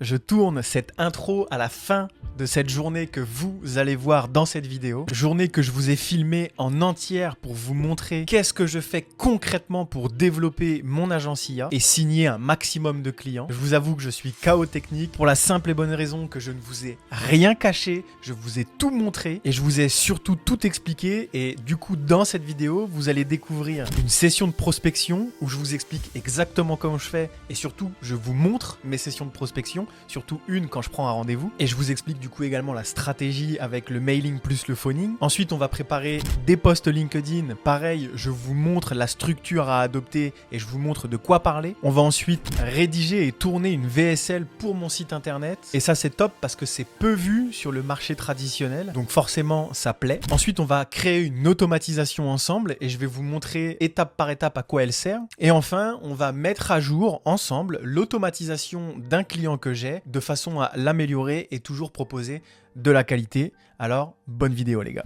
Je tourne cette intro à la fin de cette journée que vous allez voir dans cette vidéo. Journée que je vous ai filmée en entière pour vous montrer qu'est-ce que je fais concrètement pour développer mon agence IA et signer un maximum de clients. Je vous avoue que je suis KO technique pour la simple et bonne raison que je ne vous ai rien caché, je vous ai tout montré et je vous ai surtout tout expliqué. Et du coup, dans cette vidéo, vous allez découvrir une session de prospection où je vous explique exactement comment je fais et surtout, je vous montre mes sessions de prospection. Surtout une quand je prends un rendez-vous. Et je vous explique du coup également la stratégie avec le mailing plus le phoning. Ensuite, on va préparer des posts LinkedIn. Pareil, je vous montre la structure à adopter et je vous montre de quoi parler. On va ensuite rédiger et tourner une VSL pour mon site internet. Et ça, c'est top parce que c'est peu vu sur le marché traditionnel. Donc forcément, ça plaît. Ensuite, on va créer une automatisation ensemble et je vais vous montrer étape par étape à quoi elle sert. Et enfin, on va mettre à jour ensemble l'automatisation d'un client que j'ai de façon à l'améliorer et toujours proposer de la qualité. Alors, bonne vidéo les gars.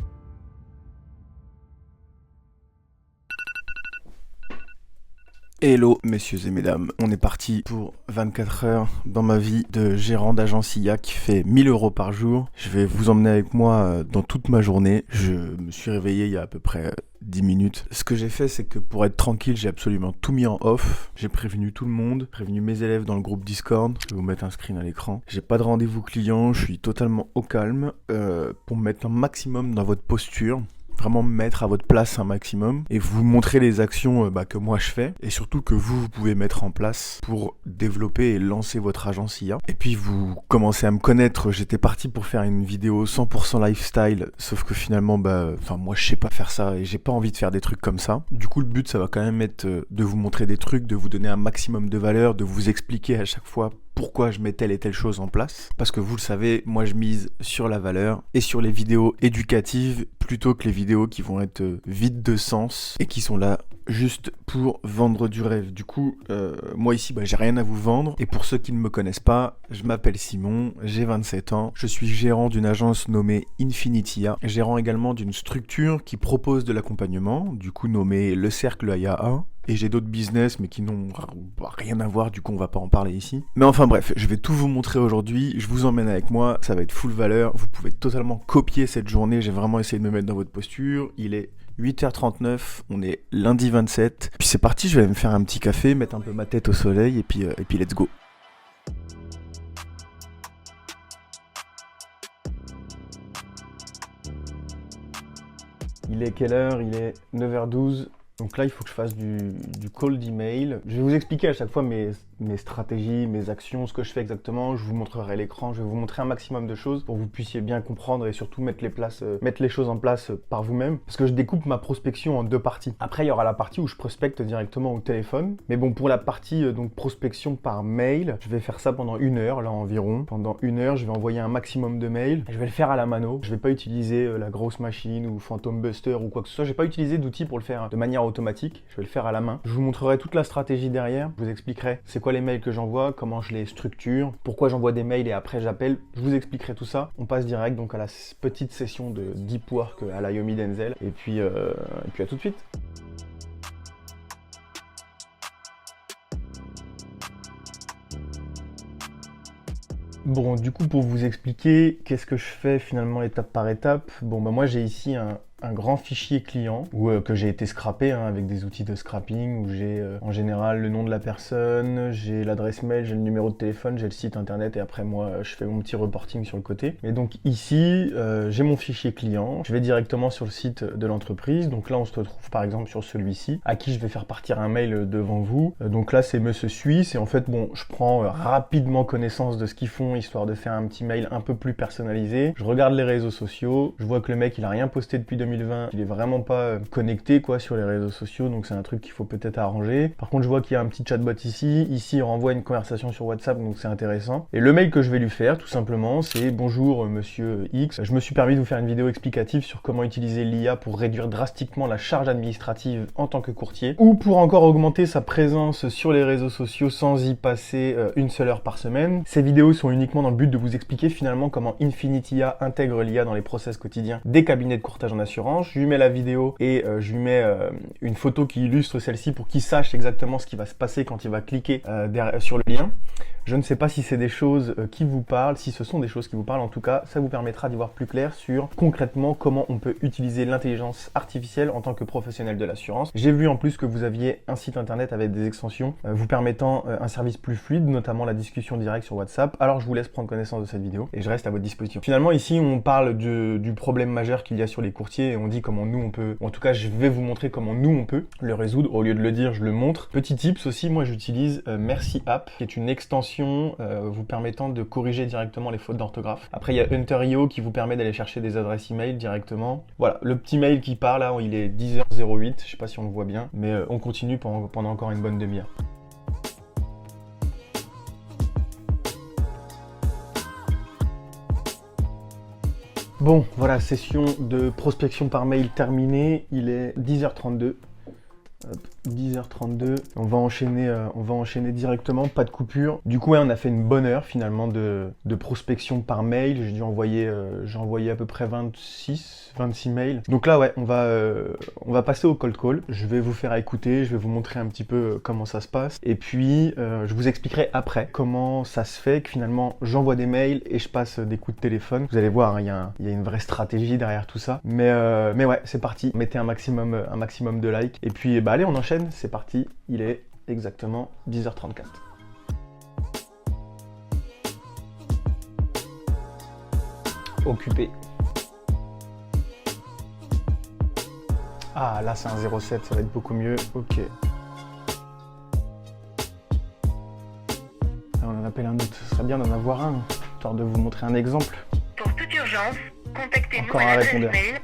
Hello messieurs et mesdames, on est parti pour 24 heures dans ma vie de gérant d'agence IA qui fait 1000 € par jour. Je vais vous emmener avec moi dans toute ma journée. Je me suis réveillé il y a à peu près 10 minutes. Ce que j'ai fait, c'est que pour être tranquille, j'ai absolument tout mis en off. J'ai prévenu tout le monde, prévenu mes élèves dans le groupe Discord. Je vais vous mettre un screen à l'écran. J'ai pas de rendez-vous client, je suis totalement au calme pour me mettre un maximum dans votre posture. Vraiment me mettre à votre place un maximum et vous montrer les actions que moi je fais et surtout que vous pouvez mettre en place pour développer et lancer votre agence IA. Et puis vous commencez à me connaître, j'étais parti pour faire une vidéo 100% lifestyle, sauf que finalement moi je sais pas faire ça et j'ai pas envie de faire des trucs comme ça. Du coup le but ça va quand même être de vous montrer des trucs, de vous donner un maximum de valeur, de vous expliquer à chaque fois pourquoi je mets telle et telle chose en place. Parce que vous le savez, moi je mise sur la valeur et sur les vidéos éducatives plutôt que les vidéos qui vont être vides de sens et qui sont là juste pour vendre du rêve. Du coup, moi ici, j'ai rien à vous vendre. Et pour ceux qui ne me connaissent pas, je m'appelle Simon, j'ai 27 ans. Je suis gérant d'une agence nommée Infinitia, gérant également d'une structure qui propose de l'accompagnement, du coup nommée Le Cercle IA1. Et j'ai d'autres business mais qui n'ont rien à voir, du coup on va pas en parler ici. Mais enfin bref, je vais tout vous montrer aujourd'hui, je vous emmène avec moi, ça va être full valeur, vous pouvez totalement copier cette journée, j'ai vraiment essayé de me mettre dans votre posture, il est 8h39, on est lundi 27. Puis c'est parti, je vais me faire un petit café, mettre un peu ma tête au soleil et puis let's go. Il est quelle heure? Il est 9h12. Donc là, il faut que je fasse du call d'email. Je vais vous expliquer à chaque fois mes stratégies, mes actions, ce que je fais exactement. Je vous montrerai l'écran, je vais vous montrer un maximum de choses pour que vous puissiez bien comprendre et surtout mettre les choses en place par vous-même. Parce que je découpe ma prospection en deux parties. Après, il y aura la partie où je prospecte directement au téléphone. Mais bon, pour la partie donc prospection par mail, je vais faire ça pendant 1 heure, là environ. Pendant 1 heure, je vais envoyer un maximum de mails. Je vais le faire à la mano. Je vais pas utiliser la grosse machine ou Phantom Buster ou quoi que ce soit. Je vais pas utiliser d'outils pour le faire de manière automatique, je vais le faire à la main. Je vous montrerai toute la stratégie derrière, je vous expliquerai c'est quoi les mails que j'envoie, comment je les structure, pourquoi j'envoie des mails et après j'appelle, je vous expliquerai tout ça. On passe direct donc à la petite session de deep work à la Yomi Denzel et puis à tout de suite. Bon, du coup, pour vous expliquer qu'est-ce que je fais finalement étape par étape, moi j'ai ici un grand fichier client que j'ai été scrappé avec des outils de scrapping où j'ai en général le nom de la personne, j'ai l'adresse mail, j'ai le numéro de téléphone, j'ai le site internet et après moi je fais mon petit reporting sur le côté. Et donc ici j'ai mon fichier client, je vais directement sur le site de l'entreprise. Donc là on se retrouve par exemple sur celui-ci à qui je vais faire partir un mail devant vous. Donc là c'est Monsieur Suisse et en fait je prends rapidement connaissance de ce qu'ils font histoire de faire un petit mail un peu plus personnalisé. Je regarde les réseaux sociaux, je vois que le mec il a rien posté depuis 2020, il est vraiment pas connecté sur les réseaux sociaux, donc c'est un truc qu'il faut peut-être arranger. Par contre je vois qu'il y a un petit chatbot ici il renvoie une conversation sur WhatsApp, donc c'est intéressant. Et le mail que je vais lui faire tout simplement c'est: bonjour monsieur X, je me suis permis de vous faire une vidéo explicative sur comment utiliser l'IA pour réduire drastiquement la charge administrative en tant que courtier ou pour encore augmenter sa présence sur les réseaux sociaux sans y passer une seule heure par semaine. Ces vidéos sont uniquement dans le but de vous expliquer finalement comment Infinitia intègre l'IA dans les process quotidiens des cabinets de courtage en assurance l'assurance. Je lui mets la vidéo et je lui mets une photo qui illustre celle-ci pour qu'il sache exactement ce qui va se passer quand il va cliquer sur le lien. Je ne sais pas si c'est des choses qui vous parlent. Si ce sont des choses qui vous parlent, en tout cas, ça vous permettra d'y voir plus clair sur concrètement comment on peut utiliser l'intelligence artificielle en tant que professionnel de l'assurance. J'ai vu en plus que vous aviez un site internet avec des extensions vous permettant un service plus fluide, notamment la discussion directe sur WhatsApp. Alors je vous laisse prendre connaissance de cette vidéo et je reste à votre disposition. Finalement, ici, on parle du problème majeur qu'il y a sur les courtiers et on dit comment nous on peut, en tout cas, je vais vous montrer comment nous on peut le résoudre. Au lieu de le dire, je le montre. Petit tips aussi, moi j'utilise Merci App, qui est une extension vous permettant de corriger directement les fautes d'orthographe. Après, il y a Hunter.io qui vous permet d'aller chercher des adresses email directement. Voilà, le petit mail qui part là, il est 10h08, je sais pas si on le voit bien, mais on continue pendant encore une bonne demi-heure. Bon, voilà, session de prospection par mail terminée, il est 10h32. Hop, 10h32, on va enchaîner directement, pas de coupure. Du coup, ouais, on a fait une bonne heure finalement de prospection par mail. J'ai dû envoyer, à peu près 26 mails. Donc là, ouais, on va passer au cold call. Je vais vous faire écouter, je vais vous montrer un petit peu comment ça se passe. Et puis, je vous expliquerai après comment ça se fait que finalement, j'envoie des mails et je passe des coups de téléphone. Vous allez voir, hein, il y a une vraie stratégie derrière tout ça. Mais ouais, c'est parti. Mettez un maximum de likes. Et puis, bah, allez, on enchaîne, c'est parti, il est exactement 10h34. Occupé. Ah, là c'est un 07, ça va être beaucoup mieux, ok. Alors, on en appelle un autre, ce serait bien d'en avoir un, histoire de vous montrer un exemple. Pour toute urgence, contactez-nous Encore à un l'adresse répondeur. mail.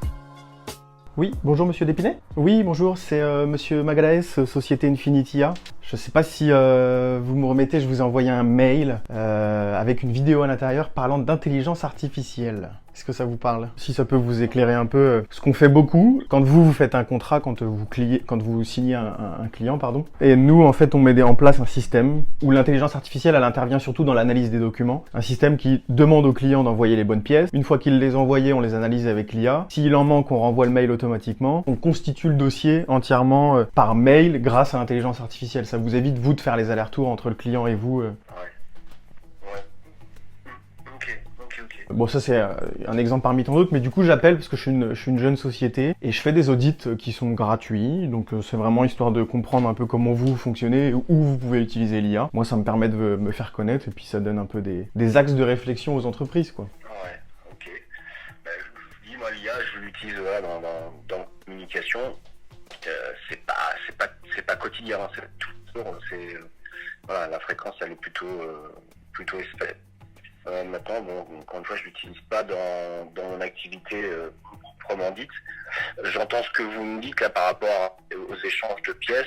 Oui, bonjour Monsieur Dépinet. Oui, bonjour, c'est Monsieur Magalaes, Société Infinitia. Je ne sais pas si vous me remettez, je vous ai envoyé un mail avec une vidéo à l'intérieur parlant d'intelligence artificielle. Est-ce que ça vous parle? Si ça peut vous éclairer un peu, ce qu'on fait beaucoup, quand vous faites un contrat, quand vous signez un client, pardon, et nous, en fait, on met en place un système où l'intelligence artificielle, elle intervient surtout dans l'analyse des documents. Un système qui demande au client d'envoyer les bonnes pièces. Une fois qu'il les a envoyées, on les analyse avec l'IA. S'il en manque, on renvoie le mail automatiquement. On constitue le dossier entièrement par mail grâce à l'intelligence artificielle. Ça vous évite, vous, de faire les allers-retours entre le client et vous. Bon, ça c'est un exemple parmi tant d'autres, mais du coup j'appelle parce que je suis une jeune société et je fais des audits qui sont gratuits, donc c'est vraiment histoire de comprendre un peu comment vous fonctionnez, où vous pouvez utiliser l'IA. Moi ça me permet de me faire connaître et puis ça donne un peu des axes de réflexion aux entreprises, quoi. Ouais, ok. Ben, je vous dis, moi l'IA je l'utilise dans la communication, c'est pas quotidien, hein, c'est toujours, voilà, la fréquence elle est plutôt espèce. Maintenant, bon, encore une fois, je l'utilise pas dans mon activité proprement dite. J'entends ce que vous me dites là par rapport aux échanges de pièces.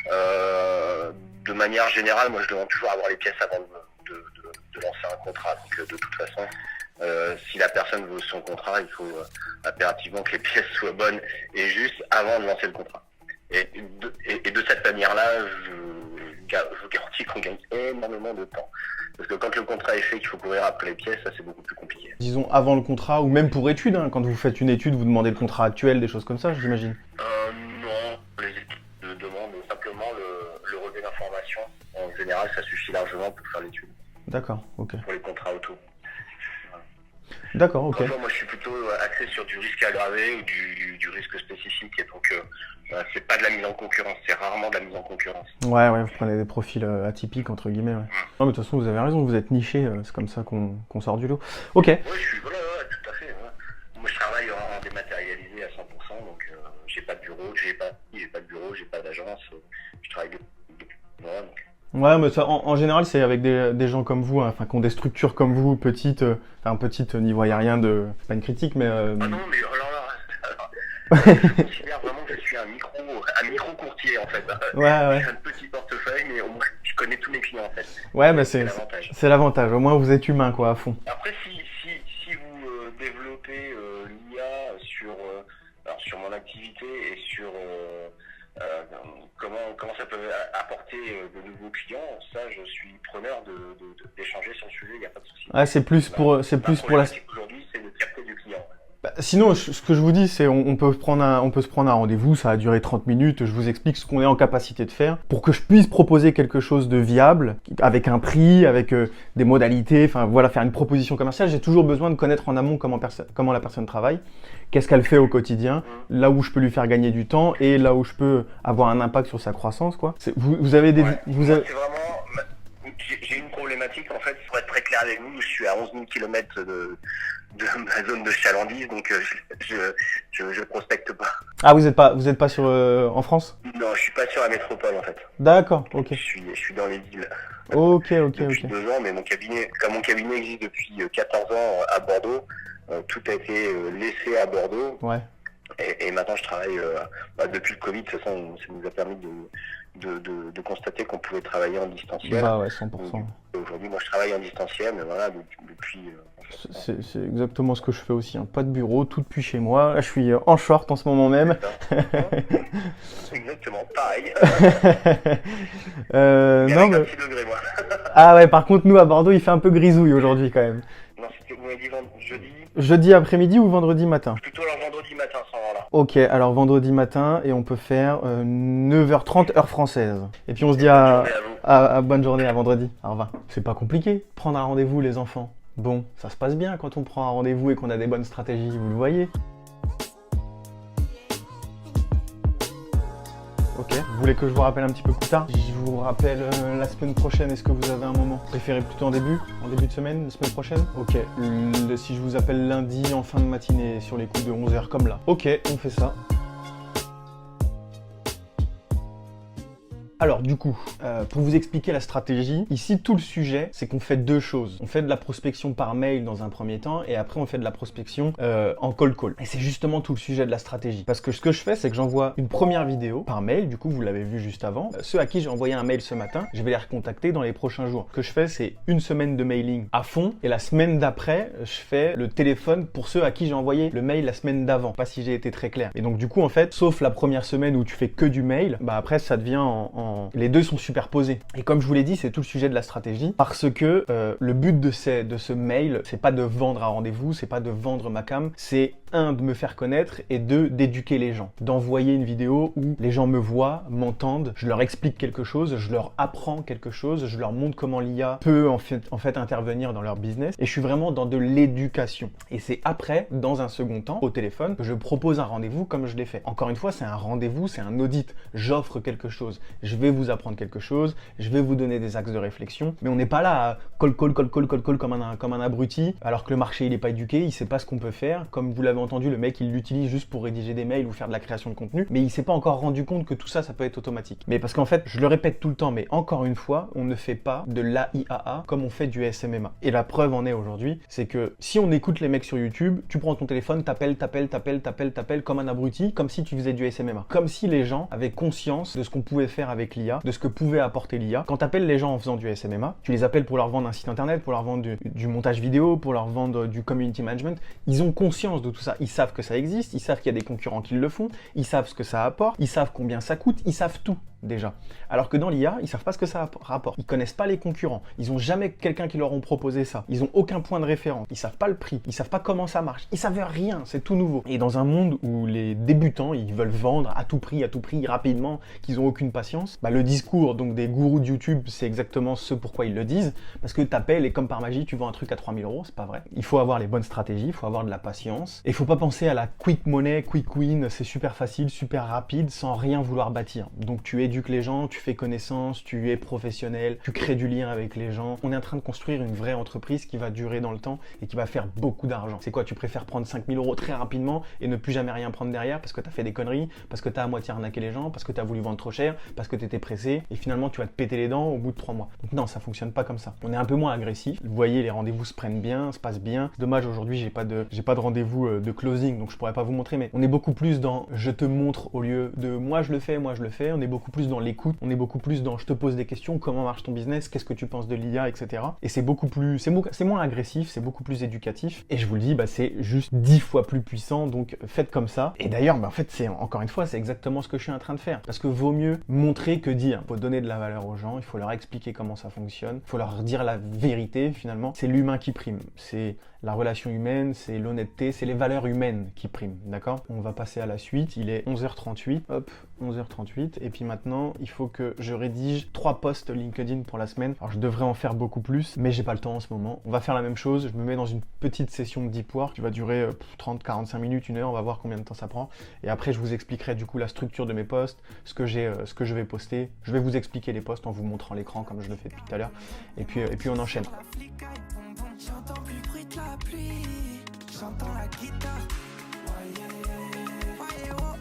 De manière générale, moi, je demande toujours à avoir les pièces avant de lancer un contrat. Donc, de toute façon, si la personne veut son contrat, il faut impérativement que les pièces soient bonnes et justes avant de lancer le contrat. Et de cette manière-là, je vous garantis qu'on gagne énormément de temps. Parce que quand le contrat est fait, qu'il faut courir après les pièces, ça c'est beaucoup plus compliqué. Disons avant le contrat, ou même pour études, hein, quand vous faites une étude, vous demandez le contrat actuel, des choses comme ça, j'imagine. Non, les études demandent simplement le relevé d'informations. En général, ça suffit largement pour faire l'étude. D'accord, ok. Pour les contrats auto. Voilà. D'accord, ok. Moi je suis plutôt axé sur du risque aggravé ou du risque spécifique, et donc c'est pas de la mise en concurrence, c'est rarement de la mise en concurrence. Ouais, vous prenez des profils atypiques, entre guillemets, ouais. Non, mais de toute façon, vous avez raison, vous êtes niché, c'est comme ça qu'on sort du lot. Ok. Oui, voilà, tout à fait. Ouais. Moi, je travaille en dématérialisé à 100%, donc j'ai pas de bureau, j'ai pas d'agence, je travaille voilà, donc. Ouais, mais ça, en général, c'est avec des gens comme vous, hein, enfin, qui ont des structures comme vous, petites, n'y voyez rien de... C'est pas une critique, mais... Ah non, mais alors, je considère vraiment que je suis un micro courtier, en fait. Ouais. J'ai un petit portefeuille, mais au moins, je connais tous mes clients, en fait. Ouais, mais l'avantage. C'est l'avantage, au moins vous êtes humain, quoi, à fond. Après, si vous développez l'IA sur mon activité et sur comment ça peut apporter de nouveaux clients, ça, je suis preneur d'échanger sur le sujet, il n'y a pas de souci. Ah, c'est plus pour la... Aujourd'hui, c'est le capter du client. Bah, Sinon, ce que je vous dis, c'est on peut se prendre un rendez-vous, ça a duré 30 minutes, je vous explique ce qu'on est en capacité de faire pour que je puisse proposer quelque chose de viable, avec un prix, avec des modalités, enfin voilà, faire une proposition commerciale. J'ai toujours besoin de connaître en amont comment la personne travaille, qu'est-ce qu'elle fait au quotidien, là où je peux lui faire gagner du temps et là où je peux avoir un impact sur sa croissance, quoi. Vous avez des... Ouais. C'est vraiment... J'ai une problématique, en fait, pour être très clair avec vous, je suis à 11 000 km de ma zone de chalandise, donc je prospecte pas. Ah, vous êtes pas sur en France? Non, je suis pas sur la métropole, en fait. D'accord, ok. Je suis dans les îles. Ok. Depuis 2 ans, mais comme mon cabinet existe depuis 14 ans à Bordeaux, tout a été laissé à Bordeaux. Ouais. Et maintenant, je travaille depuis le Covid. De toute façon, ça nous a permis de constater qu'on pouvait travailler en distanciel. Bah ouais, 100%. Donc, aujourd'hui, moi, je travaille en distanciel, mais voilà, depuis. C'est exactement ce que je fais aussi, hein. Pas de bureau, tout depuis chez moi. Là, je suis en short en ce moment même. Exactement, pareil. Non, mais... un petit degré, moi. Ah ouais, par contre, nous à Bordeaux, il fait un peu grisouille aujourd'hui quand même. Non, vous m'avez dit jeudi. Jeudi après-midi ou vendredi matin? Plutôt alors vendredi matin, à ce moment-là. Ok, alors vendredi matin et on peut faire 9h30 heure française. Et puis on se dit à bonne journée, à vendredi. Au revoir. C'est pas compliqué, prendre un rendez-vous les enfants. Bon, ça se passe bien quand on prend un rendez-vous et qu'on a des bonnes stratégies, vous le voyez. Ok, vous voulez que je vous rappelle un petit peu plus tard? Je vous rappelle la semaine prochaine, est-ce que vous avez un moment? Préférez plutôt en début de semaine, la semaine prochaine? Ok, si je vous appelle lundi en fin de matinée sur les coups de 11h comme là. Ok, on fait ça. Alors du coup, pour vous expliquer la stratégie, ici tout le sujet, c'est qu'on fait deux choses. On fait de la prospection par mail dans un premier temps et après on fait de la prospection en cold call. Et c'est justement tout le sujet de la stratégie. Parce que ce que je fais, c'est que j'envoie une première vidéo par mail, du coup vous l'avez vu juste avant. Ceux à qui j'ai envoyé un mail ce matin, je vais les recontacter dans les prochains jours. Ce que je fais, c'est une semaine de mailing à fond et la semaine d'après, je fais le téléphone pour ceux à qui j'ai envoyé le mail la semaine d'avant. Pas si j'ai été très clair. Et donc du coup en fait, sauf la première semaine où tu fais que du mail, bah après ça devient les deux sont superposés. Et comme je vous l'ai dit, c'est tout le sujet de la stratégie parce que le but de ce mail, c'est pas de vendre un rendez-vous, c'est pas de vendre ma cam, c'est un, de me faire connaître et deux, d'éduquer les gens. D'envoyer une vidéo où les gens me voient, m'entendent, je leur explique quelque chose, je leur apprends quelque chose, je leur montre comment l'IA peut en fait intervenir dans leur business et je suis vraiment dans de l'éducation. Et c'est après, dans un second temps, au téléphone, que je propose un rendez-vous comme je l'ai fait. Encore une fois, c'est un rendez-vous, c'est un audit. J'offre quelque chose. Je vais vous apprendre quelque chose, je vais vous donner des axes de réflexion, mais on n'est pas là à call comme un abruti, alors que le marché il est pas éduqué, il sait pas ce qu'on peut faire. Comme vous l'avez entendu, le mec il l'utilise juste pour rédiger des mails ou faire de la création de contenu, mais il s'est pas encore rendu compte que tout ça, ça peut être automatique. Mais parce qu'en fait, je le répète tout le temps, mais encore une fois, on ne fait pas de l'AIAA comme on fait du SMMA. Et la preuve en est aujourd'hui, c'est que si on écoute les mecs sur YouTube, tu prends ton téléphone, t'appelles comme un abruti, comme si tu faisais du SMMA. Comme si les gens avaient conscience de ce qu'on pouvait faire avec l'IA, de ce que pouvait apporter l'IA. Quand tu appelles les gens en faisant du SMMA, tu les appelles pour leur vendre un site internet, pour leur vendre du montage vidéo, pour leur vendre du community management, ils ont conscience de tout ça. Ils savent que ça existe, ils savent qu'il y a des concurrents qui le font, ils savent ce que ça apporte, ils savent combien ça coûte, ils savent tout déjà. Alors que dans l'IA, ils savent pas ce que ça rapporte. Ils connaissent pas les concurrents. Ils ont jamais quelqu'un qui leur ont proposé ça. Ils ont aucun point de référence. Ils savent pas le prix. Ils savent pas comment ça marche. Ils savent rien. C'est tout nouveau. Et dans un monde où les débutants, ils veulent vendre à tout prix, rapidement, qu'ils ont aucune patience, bah le discours donc des gourous de YouTube, c'est exactement ce pourquoi ils le disent. Parce que t'appelles et comme par magie, tu vends un truc à 3000 €. C'est pas vrai. Il faut avoir les bonnes stratégies. Il faut avoir de la patience. Et il faut pas penser à la quick money, quick win. C'est super facile, super rapide, sans rien vouloir bâtir. Donc tu éduques les gens, tu fais connaissance, tu es professionnel, tu crées du lien avec les gens. On est en train de construire une vraie entreprise qui va durer dans le temps et qui va faire beaucoup d'argent. C'est quoi, tu préfères prendre 5000 € très rapidement et ne plus jamais rien prendre derrière parce que tu as fait des conneries, parce que tu as à moitié arnaqué les gens, parce que tu as voulu vendre trop cher, parce que tu étais pressé et finalement tu vas te péter les dents au bout de 3 mois. Donc non, ça fonctionne pas comme ça. On est un peu moins agressif. Vous voyez, les rendez-vous se prennent bien, se passent bien. Dommage, aujourd'hui, j'ai pas de rendez-vous de closing, donc je pourrais pas vous montrer, mais on est beaucoup plus dans je te montre au lieu de moi je le fais. On est beaucoup plus plus dans l'écoute, on est beaucoup plus dans je te pose des questions, comment marche ton business, qu'est-ce que tu penses de l'IA, etc. Et c'est beaucoup plus, c'est moins agressif, c'est beaucoup plus éducatif. Et je vous le dis, c'est juste 10 fois plus puissant, donc faites comme ça. Et d'ailleurs, en fait, c'est encore une fois, c'est exactement ce que je suis en train de faire. Parce que vaut mieux montrer que dire. Il faut donner de la valeur aux gens, il faut leur expliquer comment ça fonctionne, il faut leur dire la vérité finalement. C'est l'humain qui prime, c'est la relation humaine, c'est l'honnêteté, c'est les valeurs humaines qui priment, d'accord? On va passer à la suite, il est 11h38, hop, 11h38, et puis maintenant, il faut que je rédige 3 posts LinkedIn pour la semaine. Alors je devrais en faire beaucoup plus, mais j'ai pas le temps en ce moment. On va faire la même chose, je me mets dans une petite session de deep work qui va durer 30, 45 minutes, 1 heure, on va voir combien de temps ça prend. Et après, je vous expliquerai du coup la structure de mes posts, ce que je vais poster. Je vais vous expliquer les posts en vous montrant l'écran comme je le fais depuis tout à l'heure. Et puis on enchaîne. J'entends plus le bruit de la pluie, j'entends la guitare.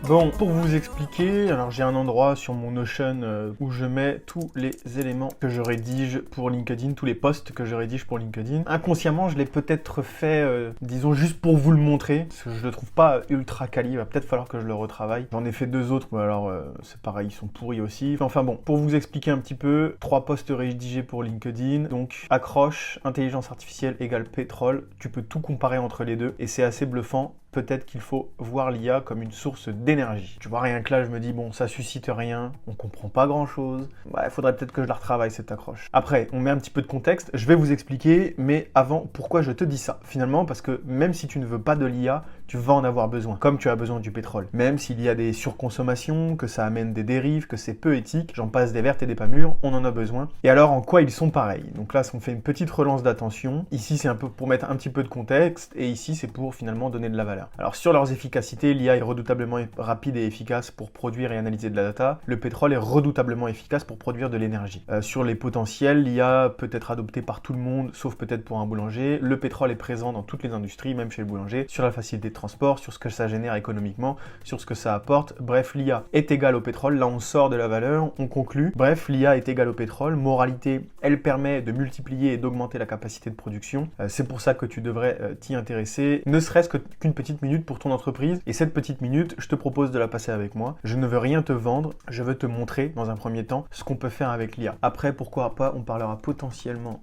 Bon, pour vous expliquer, alors j'ai un endroit sur mon Notion où je mets tous les éléments que je rédige pour LinkedIn, tous les posts que je rédige pour LinkedIn. Inconsciemment, je l'ai peut-être fait, disons, juste pour vous le montrer, parce que je le trouve pas ultra quali, il va peut-être falloir que je le retravaille. J'en ai fait 2 autres, mais alors c'est pareil, ils sont pourris aussi. Enfin bon, pour vous expliquer un petit peu, 3 posts rédigés pour LinkedIn, donc accroche, intelligence artificielle égale pétrole, tu peux tout comparer entre les deux, et c'est assez bluffant. Peut-être qu'il faut voir l'IA comme une source d'énergie. Tu vois, rien que là, je me dis, bon, ça suscite rien, on comprend pas grand-chose. Il faudrait peut-être que je la retravaille, cette accroche. Après, on met un petit peu de contexte, je vais vous expliquer, mais avant, pourquoi je te dis ça? Finalement, parce que même si tu ne veux pas de l'IA, tu vas en avoir besoin, comme tu as besoin du pétrole. Même s'il y a des surconsommations, que ça amène des dérives, que c'est peu éthique, j'en passe des vertes et des pas mûres, on en a besoin. Et alors, en quoi ils sont pareils? Donc là, on fait une petite relance d'attention. Ici, c'est un peu pour mettre un petit peu de contexte, et ici, c'est pour finalement donner de la valeur. Alors sur leurs efficacités, l'IA est redoutablement rapide et efficace pour produire et analyser de la data. Le pétrole est redoutablement efficace pour produire de l'énergie. Sur les potentiels, l'IA peut être adoptée par tout le monde, sauf peut-être pour un boulanger. Le pétrole est présent dans toutes les industries, même chez le boulanger, sur la facilité de transport, sur ce que ça génère économiquement, sur ce que ça apporte. Bref, l'IA est égale au pétrole. Là, on sort de la valeur, on conclut. Bref, l'IA est égale au pétrole. Moralité, elle permet de multiplier et d'augmenter la capacité de production. C'est pour ça que tu devrais t'y intéresser, ne serait-ce qu'une petite minute pour ton entreprise. Et cette petite minute, je te propose de la passer avec moi. Je ne veux rien te vendre, je veux te montrer dans un premier temps ce qu'on peut faire avec l'IA. Après, pourquoi pas, on parlera potentiellement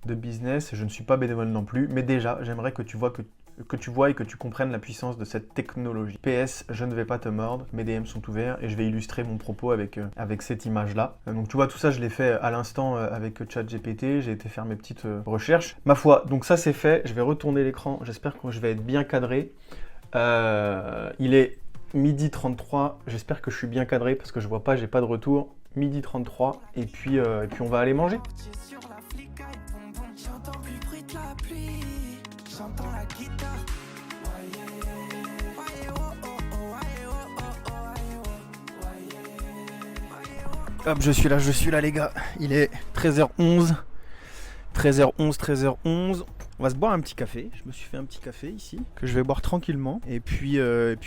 de business. Je ne suis pas bénévole non plus, mais déjà, j'aimerais que tu vois et que tu comprennes la puissance de cette technologie. PS, je ne vais pas te mordre, mes DM sont ouverts et je vais illustrer mon propos avec cette image-là. Donc tu vois, tout ça, je l'ai fait à l'instant avec ChatGPT, j'ai été faire mes petites recherches. Ma foi, donc ça c'est fait, je vais retourner l'écran, j'espère que je vais être bien cadré. Il est 12h33, j'espère que je suis bien cadré parce que je vois pas, j'ai pas de retour. 12h33 et puis on va aller manger. J'entends plus le bruit de la pluie, j'entends la guitare. Hop, je suis là les gars. Il est 13h11. 13h11. On va se boire un petit café. Je me suis fait un petit café ici, que je vais boire tranquillement. Et puis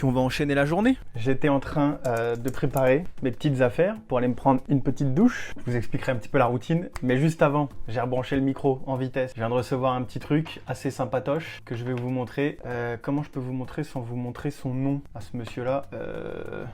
on va enchaîner la journée. J'étais en train de préparer mes petites affaires pour aller me prendre une petite douche. Je vous expliquerai un petit peu la routine. Mais juste avant, j'ai rebranché le micro en vitesse. Je viens de recevoir un petit truc assez sympatoche que je vais vous montrer. Comment je peux vous montrer sans vous montrer son nom à ce monsieur-là?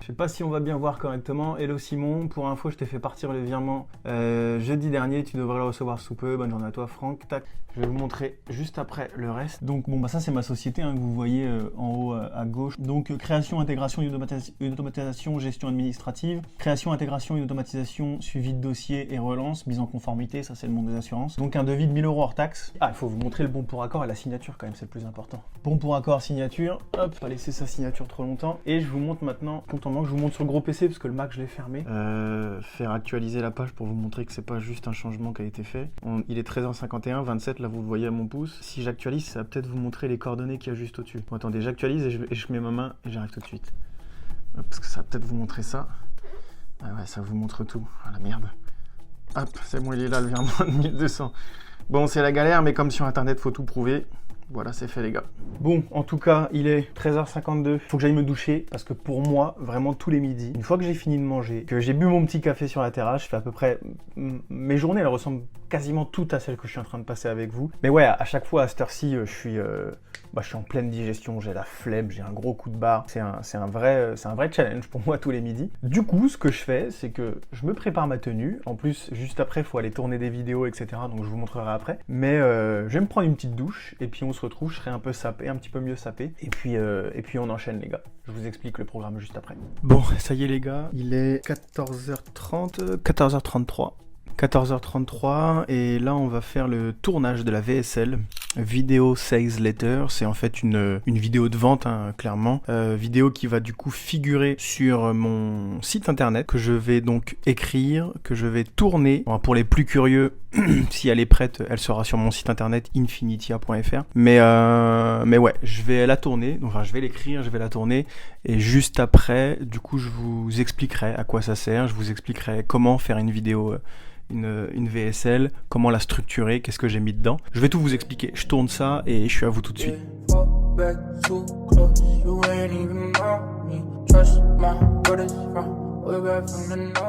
Je sais pas si on va bien voir correctement. Hello Simon, pour info, je t'ai fait partir le virement jeudi dernier. Tu devrais le recevoir sous peu. Bonne journée à toi Franck. Tac. Je vais vous montrer juste après le reste. Donc bon, ça c'est ma société que vous voyez en haut à gauche. Donc création, intégration, une automatisation, gestion administrative. Création, intégration, une automatisation, suivi de dossier et relance, mise en conformité, ça c'est le monde des assurances. Donc un devis de 1000 € hors taxe. Ah, il faut vous montrer le bon pour accord et la signature quand même, c'est le plus important. Bon pour accord, signature, hop, pas laisser sa signature trop longtemps. Et je vous montre maintenant, compte en banque, je vous montre sur le gros PC parce que le Mac je l'ai fermé. Faire actualiser la page pour vous montrer que c'est pas juste un changement qui a été fait. Il est 13h51, 27, là vous le voyez à mon pouce. Si j'actualise, ça va peut-être vous montrer les coordonnées qu'il y a juste au-dessus. Bon, attendez, j'actualise et je mets ma main et j'arrive tout de suite. Hop, parce que ça va peut-être vous montrer ça. Ah ouais, ça vous montre tout. Ah la merde. Hop, c'est bon, il est là le virement de 1200. Bon, c'est la galère, mais comme sur internet, faut tout prouver. Voilà, c'est fait les gars. Bon, en tout cas, il est 13h52. Faut que j'aille me doucher parce que pour moi, vraiment tous les midis, une fois que j'ai fini de manger, que j'ai bu mon petit café sur la terrasse, je fais à peu près... Mes journées, elles ressemblent quasiment toutes à celles que je suis en train de passer avec vous. Mais ouais, à chaque fois à cette heure-ci, je suis en pleine digestion, j'ai la flemme, j'ai un gros coup de barre. C'est un vrai challenge pour moi tous les midis. Du coup, ce que je fais, c'est que je me prépare ma tenue. En plus, juste après, il faut aller tourner des vidéos, etc. Donc je vous montrerai après. Mais je vais me prendre une petite douche et puis on se retrouve. Je serai un peu sapé, un petit peu mieux sapé. Et puis on enchaîne les gars. Je vous explique le programme juste après. Bon, ça y est les gars, il est 14h33. 14h33 et là on va faire le tournage de la VSL, Video Sales Letter. C'est en fait une vidéo de vente, hein, clairement, vidéo qui va du coup figurer sur mon site internet, que je vais donc écrire, que je vais tourner. Bon, pour les plus curieux, si elle est prête, elle sera sur mon site internet infinitia.fr. Mais ouais, je vais la tourner, enfin je vais l'écrire, je vais la tourner, et juste après, du coup je vous expliquerai à quoi ça sert, je vous expliquerai comment faire une vidéo, une VSL, comment la structurer, qu'est-ce que j'ai mis dedans. Je vais tout vous expliquer. Je tourne ça et je suis à vous tout de suite.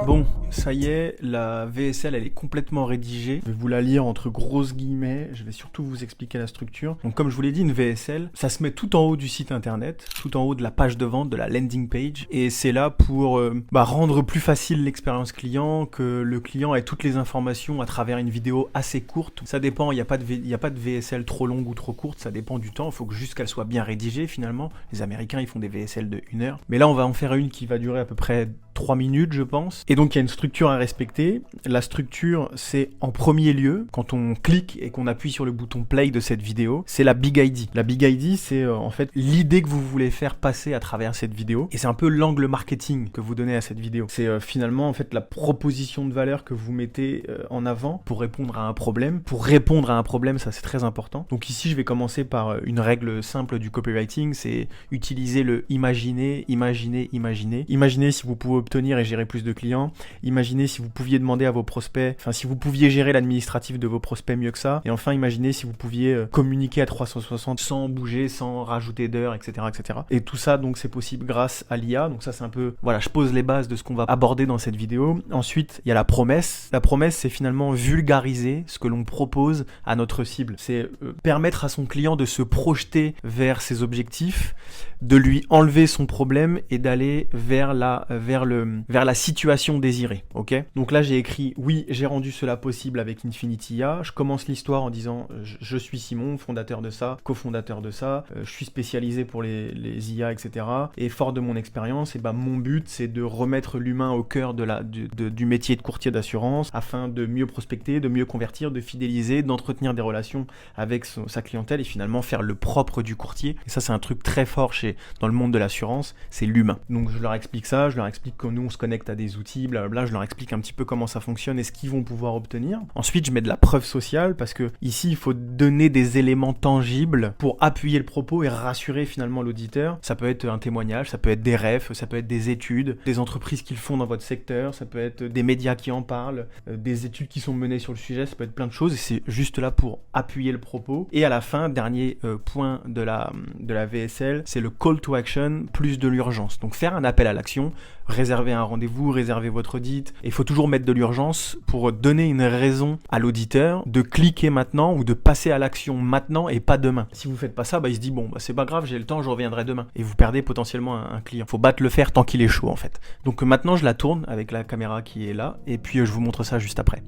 Bon, ça y est, la VSL elle est complètement rédigée. Je vais vous la lire entre grosses guillemets, je vais surtout vous expliquer la structure. Donc comme je vous l'ai dit, une VSL, ça se met tout en haut du site internet, tout en haut de la page de vente, de la landing page, et c'est là pour rendre plus facile l'expérience client, que le client ait toutes les informations à travers une vidéo assez courte. Ça dépend, il n'y a pas de VSL trop longue ou trop courte, ça dépend du temps, il faut que juste qu'elle soit bien rédigée finalement. Les Américains ils font des VSL de 1 heure, mais là on va en faire une qui va durer à peu près 3 minutes je pense. Et donc il y a une structure à respecter. La structure, c'est en premier lieu, quand on clique et qu'on appuie sur le bouton play de cette vidéo, c'est la Big ID. La Big ID, c'est en fait l'idée que vous voulez faire passer à travers cette vidéo, et c'est un peu l'angle marketing que vous donnez à cette vidéo. C'est finalement en fait la proposition de valeur que vous mettez en avant pour répondre à un problème. Pour répondre à un problème, ça c'est très important. Donc ici je vais commencer par une règle simple du copywriting, c'est utiliser le imaginer, imaginer, imaginer. Imaginez si vous pouvez obtenir et gérer plus de clients. Imaginez si vous pouviez demander à vos prospects, enfin si vous pouviez gérer l'administratif de vos prospects mieux que ça. Et enfin imaginez si vous pouviez communiquer à 360 sans bouger, sans rajouter d'heures, etc., etc. Et tout ça donc c'est possible grâce à l'IA. Donc ça c'est un peu, voilà, je pose les bases de ce qu'on va aborder dans cette vidéo. Ensuite il y a la promesse. La promesse c'est finalement vulgariser ce que l'on propose à notre cible. C'est permettre à son client de se projeter vers ses objectifs, de lui enlever son problème et d'aller vers la situation désirée. Ok ? Donc là j'ai écrit oui, j'ai rendu cela possible avec Infinity IA. Je commence l'histoire en disant je suis Simon, fondateur de ça, cofondateur de ça, je suis spécialisé pour les IA, etc. Et fort de mon expérience, et mon but c'est de remettre l'humain au cœur du métier de courtier d'assurance afin de mieux prospecter, de mieux convertir, de fidéliser, d'entretenir des relations avec sa clientèle et finalement faire le propre du courtier. Et ça c'est un truc très fort dans le monde de l'assurance, c'est l'humain. Donc je leur explique ça, je leur explique que nous on se connecte à des outils, blablabla, je leur explique un petit peu comment ça fonctionne et ce qu'ils vont pouvoir obtenir. Ensuite je mets de la preuve sociale parce que ici il faut donner des éléments tangibles pour appuyer le propos et rassurer finalement l'auditeur. Ça peut être un témoignage, ça peut être des refs, ça peut être des études, des entreprises qui le font dans votre secteur, ça peut être des médias qui en parlent, des études qui sont menées sur le sujet, ça peut être plein de choses et c'est juste là pour appuyer le propos. Et à la fin, dernier point de la VSL, c'est le call to action plus de l'urgence. Donc faire un appel à l'action, réserver un rendez-vous, réserver votre audit. Il faut toujours mettre de l'urgence pour donner une raison à l'auditeur de cliquer maintenant ou de passer à l'action maintenant et pas demain. Si vous faites pas ça, il se dit c'est pas grave, j'ai le temps, je reviendrai demain. Et vous perdez potentiellement un client. Faut battre le fer tant qu'il est chaud en fait. Donc maintenant je la tourne avec la caméra qui est là et puis je vous montre ça juste après.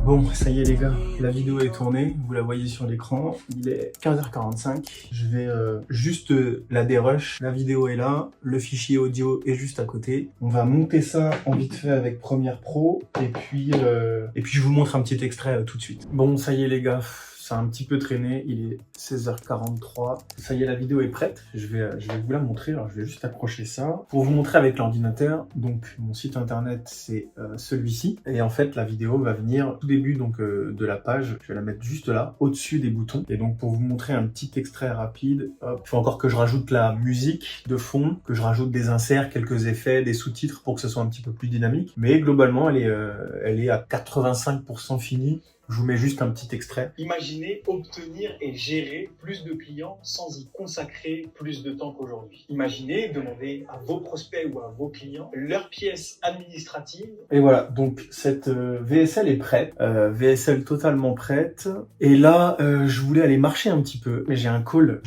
Bon, ça y est les gars, la vidéo est tournée, vous la voyez sur l'écran, il est 15h45, je vais juste la dérush, la vidéo est là, le fichier audio est juste à côté, on va monter ça en vite fait avec Premiere Pro, et puis je vous montre un petit extrait tout de suite. Bon, ça y est les gars, ça a un petit peu traîné, il est 16h43. Ça y est, la vidéo est prête. Je vais vous la montrer. Alors, je vais juste accrocher ça pour vous montrer avec l'ordinateur. Donc, mon site internet, c'est celui-ci. Et en fait, la vidéo va venir au tout début de la page. Je vais la mettre juste là, au-dessus des boutons. Et donc, pour vous montrer un petit extrait rapide, hop, il faut encore que je rajoute la musique de fond, que je rajoute des inserts, quelques effets, des sous-titres pour que ce soit un petit peu plus dynamique. Mais globalement, elle est à 85% finie. Je vous mets juste un petit extrait. Imaginez obtenir et gérer plus de clients sans y consacrer plus de temps qu'aujourd'hui. Imaginez demander à vos prospects ou à vos clients leurs pièces administratives. Et voilà, donc cette VSL est prête. VSL totalement prête. Et là, je voulais aller marcher un petit peu. Mais j'ai un call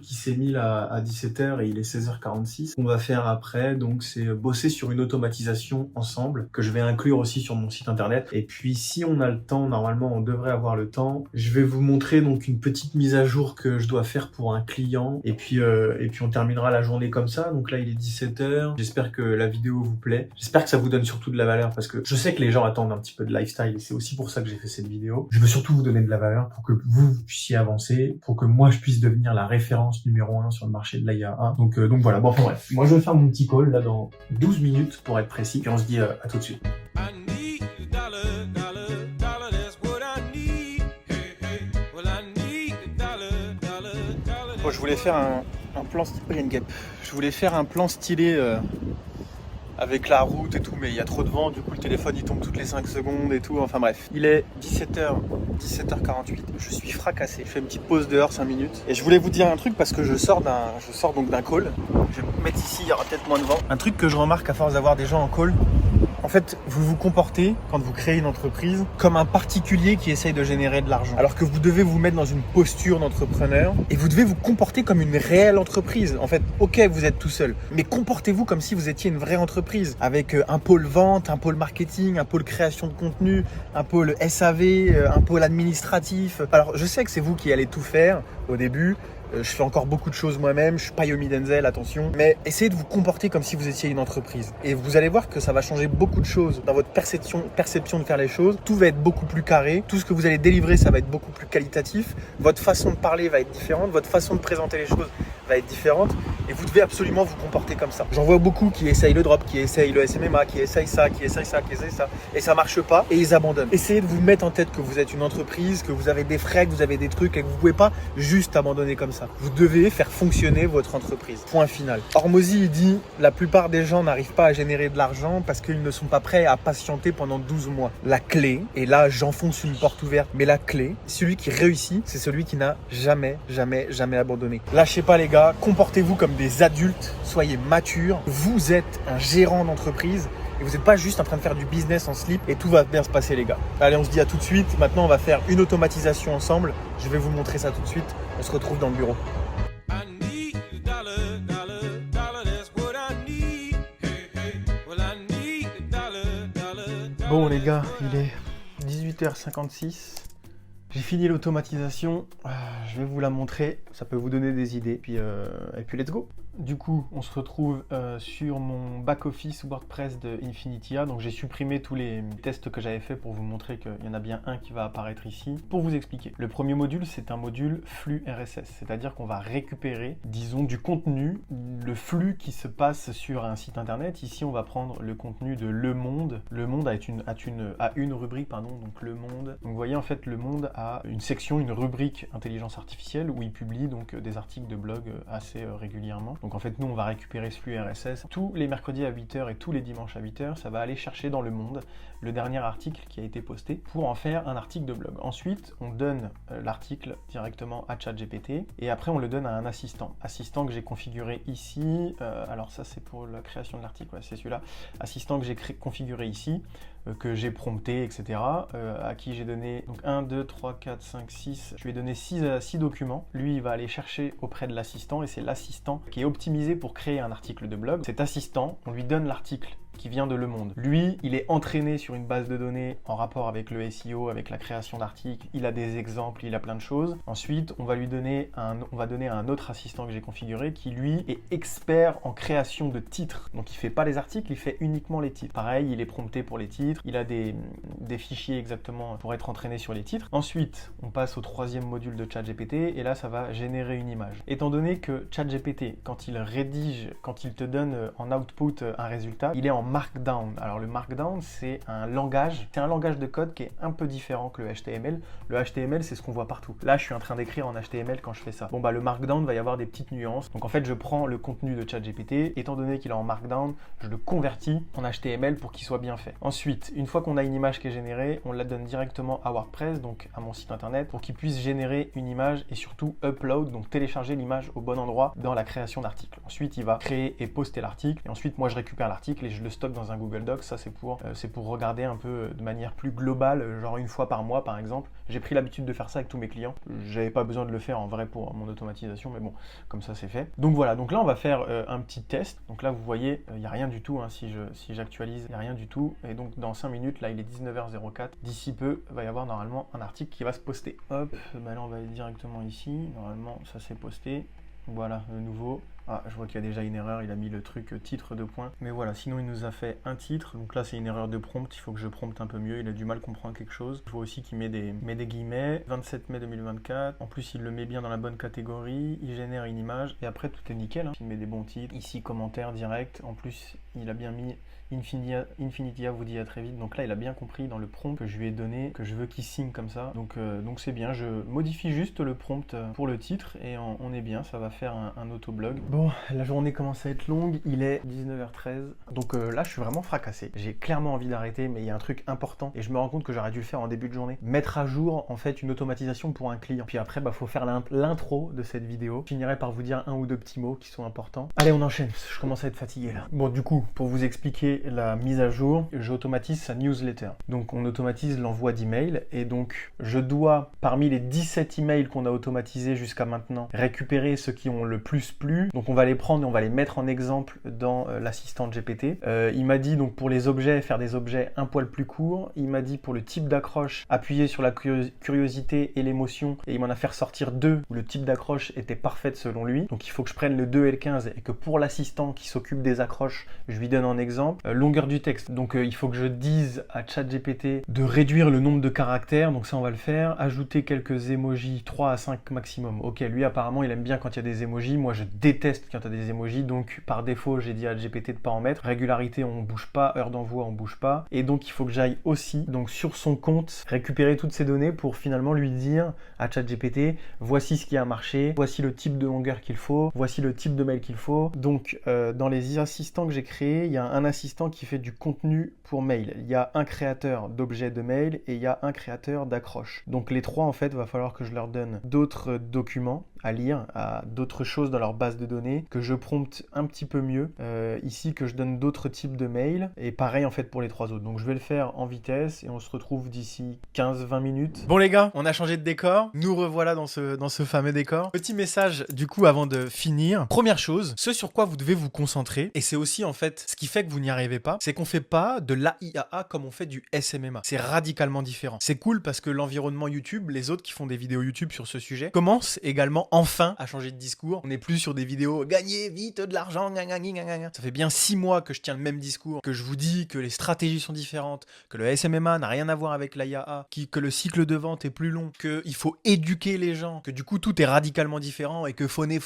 qui s'est mis là à 17h et il est 16h46. On va faire après, donc c'est bosser sur une automatisation ensemble que je vais inclure aussi sur mon site internet. Et puis si on a le temps, normalement on devrait avoir le temps, je vais vous montrer donc une petite mise à jour que je dois faire pour un client. Et puis on terminera la journée comme ça. Donc là il est 17h. J'espère que la vidéo vous plaît. J'espère que ça vous donne surtout de la valeur parce que je sais que les gens attendent un petit peu de lifestyle et c'est aussi pour ça que j'ai fait cette vidéo. Je veux surtout vous donner de la valeur pour que vous puissiez avancer, pour que moi je puisse devenir la référence numéro 1 sur le marché de l'IA. Donc voilà, bon enfin bref. Moi je vais faire mon petit call là dans 12 minutes pour être précis. Puis on se dit à tout de suite. Bon, je voulais faire un plan stylé. Il y a une guêpe. Je voulais faire un plan stylé avec la route et tout, mais il y a trop de vent, du coup le téléphone il tombe toutes les 5 secondes et tout, enfin bref. Il est 17h48, je suis fracassé. Je fais une petite pause dehors 5 minutes. Et je voulais vous dire un truc parce que je sors donc d'un call. Je vais me mettre ici, il y aura peut-être moins de vent. Un truc que je remarque à force d'avoir des gens en call, en fait, vous vous comportez, quand vous créez une entreprise, comme un particulier qui essaye de générer de l'argent. Alors que vous devez vous mettre dans une posture d'entrepreneur et vous devez vous comporter comme une réelle entreprise. En fait, ok, vous êtes tout seul, mais comportez-vous comme si vous étiez une vraie entreprise avec un pôle vente, un pôle marketing, un pôle création de contenu, un pôle SAV, un pôle administratif. Alors, je sais que c'est vous qui allez tout faire au début. Je fais encore beaucoup de choses moi-même, je suis pas Yomi Denzel, attention. Mais essayez de vous comporter comme si vous étiez une entreprise. Et vous allez voir que ça va changer beaucoup de choses dans votre perception de faire les choses. Tout va être beaucoup plus carré. Tout ce que vous allez délivrer, ça va être beaucoup plus qualitatif. Votre façon de parler va être différente. Votre façon de présenter les choses va être différente. Et vous devez absolument vous comporter comme ça. J'en vois beaucoup qui essayent le drop, qui essayent le SMMA, qui essayent ça, qui essayent ça, qui essayent ça. Et ça marche pas et ils abandonnent. Essayez de vous mettre en tête que vous êtes une entreprise, que vous avez des frais, que vous avez des trucs et que vous pouvez pas juste abandonner comme ça. Vous devez faire fonctionner votre entreprise. Point final. Hormozy, il dit la plupart des gens n'arrivent pas à générer de l'argent parce qu'ils ne sont pas prêts à patienter pendant 12 mois. La clé, et là j'enfonce une porte ouverte, mais la clé, celui qui réussit, c'est celui qui n'a jamais abandonné. Lâchez pas les gars, comportez-vous comme des adultes, soyez matures. Vous êtes un gérant d'entreprise. Et vous n'êtes pas juste en train de faire du business en slip et tout va bien se passer les gars. Allez, on se dit à tout de suite. Maintenant, on va faire une automatisation ensemble. Je vais vous montrer ça tout de suite. On se retrouve dans le bureau. Bon les gars, il est 18h56. J'ai fini l'automatisation, je vais vous la montrer, ça peut vous donner des idées, et puis let's go. Du coup, on se retrouve sur mon back-office WordPress de Infinitia. Donc j'ai supprimé tous les tests que j'avais fait pour vous montrer qu'il y en a bien un qui va apparaître ici. Pour vous expliquer, le premier module, c'est un module flux RSS. C'est-à-dire qu'on va récupérer, disons, du contenu, le flux qui se passe sur un site internet. Ici, on va prendre le contenu de Le Monde. Le Monde a une rubrique, donc Le Monde. Donc vous voyez, en fait, Le Monde a une section, une rubrique intelligence artificielle où il publie donc des articles de blog assez régulièrement. Donc en fait, nous, on va récupérer ce flux RSS. Tous les mercredis à 8h et tous les dimanches à 8h, ça va aller chercher dans Le Monde le dernier article qui a été posté pour en faire un article de blog. Ensuite, on donne l'article directement à ChatGPT et après, on le donne à un assistant. Assistant que j'ai configuré ici. Alors ça, c'est pour la création de l'article, ouais, c'est celui-là. Assistant que j'ai configuré ici, que j'ai prompté, etc. À qui j'ai donné donc 1, 2, 3, 4, 5, 6. Je lui ai donné 6 documents. Lui, il va aller chercher auprès de l'assistant et c'est l'assistant qui est optimisé pour créer un article de blog. Cet assistant, on lui donne l'article qui vient de Le Monde. Lui, il est entraîné sur une base de données en rapport avec le SEO, avec la création d'articles. Il a des exemples, il a plein de choses. Ensuite, on va donner à un autre assistant que j'ai configuré qui, lui, est expert en création de titres. Donc, il fait pas les articles, il fait uniquement les titres. Pareil, il est prompté pour les titres. Il a des fichiers exactement pour être entraîné sur les titres. Ensuite, on passe au troisième module de ChatGPT et là, ça va générer une image. Étant donné que ChatGPT, quand il rédige, quand il te donne en output un résultat, il est en Markdown. Alors le Markdown, c'est un langage de code qui est un peu différent que le HTML. Le HTML, c'est ce qu'on voit partout. Là, je suis en train d'écrire en HTML quand je fais ça. Bon bah le Markdown va y avoir des petites nuances. Donc en fait, je prends le contenu de ChatGPT, étant donné qu'il est en Markdown, je le convertis en HTML pour qu'il soit bien fait. Ensuite, une fois qu'on a une image qui est générée, on la donne directement à WordPress, donc à mon site internet, pour qu'il puisse générer une image et surtout upload, donc télécharger l'image au bon endroit dans la création d'articles. Ensuite, il va créer et poster l'article. Et ensuite, moi, je récupère l'article et je le stocke dans un Google Docs. Ça, c'est pour regarder un peu de manière plus globale, genre une fois par mois, par exemple. J'ai pris l'habitude de faire ça avec tous mes clients. J'avais pas besoin de le faire en vrai pour mon automatisation, mais bon, comme ça, c'est fait. Donc voilà, donc là, on va faire un petit test. Donc là, vous voyez, il n'y a rien du tout, hein, si j'actualise, il n'y a rien du tout. Et donc, dans 5 minutes, là, il est 19h04. D'ici peu, il va y avoir normalement un article qui va se poster. Hop, bah là, on va aller directement ici. Normalement, ça s'est posté. Voilà, de nouveau. Ah, je vois qu'il y a déjà une erreur, il a mis le truc titre de point. Mais voilà, sinon il nous a fait un titre. Donc là, c'est une erreur de prompt, il faut que je prompte un peu mieux. Il a du mal à comprendre quelque chose. Je vois aussi qu'il met des guillemets. 27 mai 2024. En plus, il le met bien dans la bonne catégorie. Il génère une image. Et après, tout est nickel, hein. Il met des bons titres. Ici, commentaire direct. En plus, il a bien mis Infinitia vous dit à très vite. Donc là, il a bien compris dans le prompt que je lui ai donné, que je veux qu'il signe comme ça. Donc c'est bien. Je modifie juste le prompt pour le titre et on est bien. Ça va faire un autoblog. Bon, la journée commence à être longue. Il est 19h13. Donc là, je suis vraiment fracassé. J'ai clairement envie d'arrêter, mais il y a un truc important et je me rends compte que j'aurais dû le faire en début de journée. Mettre à jour, en fait, une automatisation pour un client. Puis après, faut faire l'intro de cette vidéo. Je finirai par vous dire un ou deux petits mots qui sont importants. Allez, on enchaîne. Je commence à être fatigué là. Bon, du coup, pour vous expliquer la mise à jour, j'automatise sa newsletter. Donc on automatise l'envoi d'emails et donc je dois, parmi les 17 emails qu'on a automatisés jusqu'à maintenant, récupérer ceux qui ont le plus plu. Donc on va les prendre et on va les mettre en exemple dans l'assistant GPT. Il m'a dit donc pour les objets, faire des objets un poil plus courts. Il m'a dit pour le type d'accroche, appuyer sur la curiosité et l'émotion et il m'en a fait ressortir 2 où le type d'accroche était parfaite selon lui. Donc il faut que je prenne le 2 et le 15 et que pour l'assistant qui s'occupe des accroches, je lui donne en exemple. Longueur du texte, donc il faut que je dise à ChatGPT de réduire le nombre de caractères, donc ça on va le faire. Ajouter quelques emojis, 3 à 5 maximum. Ok, lui apparemment il aime bien quand il y a des emojis, moi je déteste quand il y a des emojis, donc par défaut j'ai dit à GPT de pas en mettre. Régularité on bouge pas, heure d'envoi on bouge pas, et donc il faut que j'aille aussi, donc sur son compte, récupérer toutes ces données pour finalement lui dire à ChatGPT, voici ce qui a marché, voici le type de longueur qu'il faut, voici le type de mail qu'il faut. Donc dans les assistants que j'ai créés, il y a un assistant qui fait du contenu pour mail. Il y a un créateur d'objets de mail et il y a un créateur d'accroche. Donc les trois, en fait, va falloir que je leur donne d'autres documents à lire, à d'autres choses dans leur base de données, que je prompte un petit peu mieux. Ici, que je donne d'autres types de mails. Et pareil, en fait, pour les trois autres. Donc je vais le faire en vitesse et on se retrouve d'ici 15-20 minutes. Bon les gars, on a changé de décor. Nous revoilà dans ce fameux décor. Petit message, du coup, avant de finir. Première chose, ce sur quoi vous devez vous concentrer, et c'est aussi, en fait, ce qui fait que vous n'y arrivez pas, c'est qu'on fait pas de l'AIAA comme on fait du SMMA. C'est radicalement différent. C'est cool parce que l'environnement YouTube, les autres qui font des vidéos YouTube sur ce sujet, commencent également enfin à changer de discours. On n'est plus sur des vidéos gagner vite de l'argent, ça fait bien 6 mois que je tiens le même discours, que je vous dis que les stratégies sont différentes, que le SMMA n'a rien à voir avec l'AIAA, que le cycle de vente est plus long, qu'il faut éduquer les gens, que du coup tout est radicalement différent et que phoner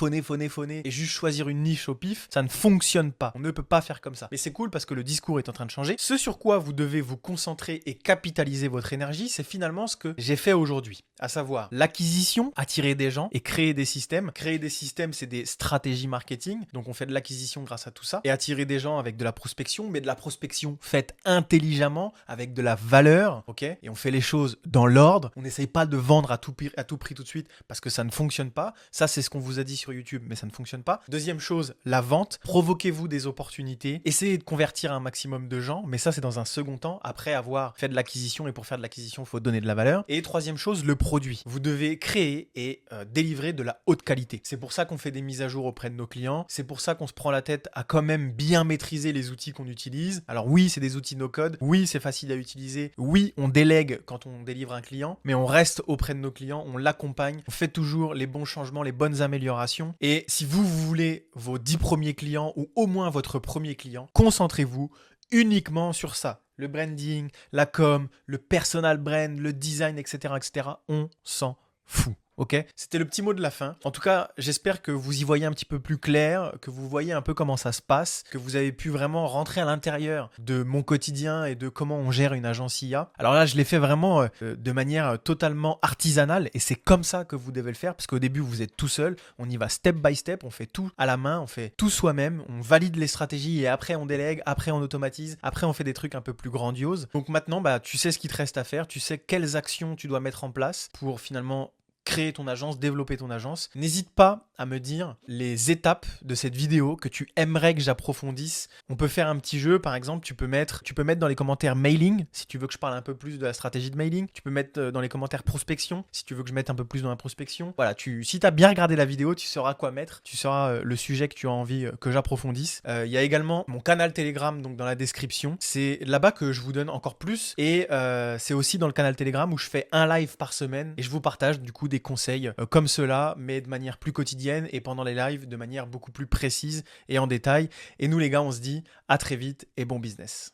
et juste choisir une niche au pif, ça ne fonctionne pas. On ne peut pas faire comme ça. Mais c'est cool parce que le discours est en train de changer. Ce sur quoi vous devez vous concentrer et capitaliser votre énergie, c'est finalement ce que j'ai fait aujourd'hui. À savoir l'acquisition, attirer des gens et créer des systèmes. Créer des systèmes, c'est des stratégies marketing. Donc on fait de l'acquisition grâce à tout ça. Et attirer des gens avec de la prospection, mais de la prospection faite intelligemment, avec de la valeur, ok ? Et on fait les choses dans l'ordre. On n'essaye pas de vendre à tout prix tout de suite parce que ça ne fonctionne pas. Ça, c'est ce qu'on vous a dit sur YouTube, mais ça ne fonctionne pas. Deuxième chose, la vente. Provoquez-vous des opportunités. Essayez de convertir un maximum de gens, mais ça, c'est dans un second temps, après avoir fait de l'acquisition. Et pour faire de l'acquisition, il faut donner de la valeur. Et troisième chose, le produit. Vous devez créer et délivrer de la haute qualité. C'est pour ça qu'on fait des mises à jour auprès de nos clients. C'est pour ça qu'on se prend la tête à quand même bien maîtriser les outils qu'on utilise. Alors oui, c'est des outils no-code. Oui, c'est facile à utiliser. Oui, on délègue quand on délivre un client, mais on reste auprès de nos clients, on l'accompagne, on fait toujours les bons changements, les bonnes améliorations. Et si vous voulez vos 10 premiers clients ou au moins votre premier client, concentrez-vous uniquement sur ça. Le branding, la com, le personal brand, le design, etc., etc. On s'en fout. Ok, c'était le petit mot de la fin. En tout cas, j'espère que vous y voyez un petit peu plus clair, que vous voyez un peu comment ça se passe, que vous avez pu vraiment rentrer à l'intérieur de mon quotidien et de comment on gère une agence IA. Alors là, je l'ai fait vraiment de manière totalement artisanale et c'est comme ça que vous devez le faire parce qu'au début, vous êtes tout seul. On y va step by step, on fait tout à la main, on fait tout soi-même, on valide les stratégies et après on délègue, après on automatise, après on fait des trucs un peu plus grandioses. Donc maintenant, tu sais ce qu'il te reste à faire, tu sais quelles actions tu dois mettre en place pour finalement créer ton agence, développer ton agence. N'hésite pas à me dire les étapes de cette vidéo que tu aimerais que j'approfondisse. On peut faire un petit jeu, par exemple, tu peux mettre dans les commentaires mailing, si tu veux que je parle un peu plus de la stratégie de mailing. Tu peux mettre dans les commentaires prospection, si tu veux que je mette un peu plus dans la prospection. Voilà, si tu as bien regardé la vidéo, tu sauras quoi mettre, tu sauras le sujet que tu as envie que j'approfondisse. Il y a également mon canal Telegram, donc dans la description. C'est là-bas que je vous donne encore plus et c'est aussi dans le canal Telegram où je fais un live par semaine et je vous partage du coup des conseils comme cela, mais de manière plus quotidienne et pendant les lives de manière beaucoup plus précise et en détail. Et nous les gars, on se dit à très vite et bon business.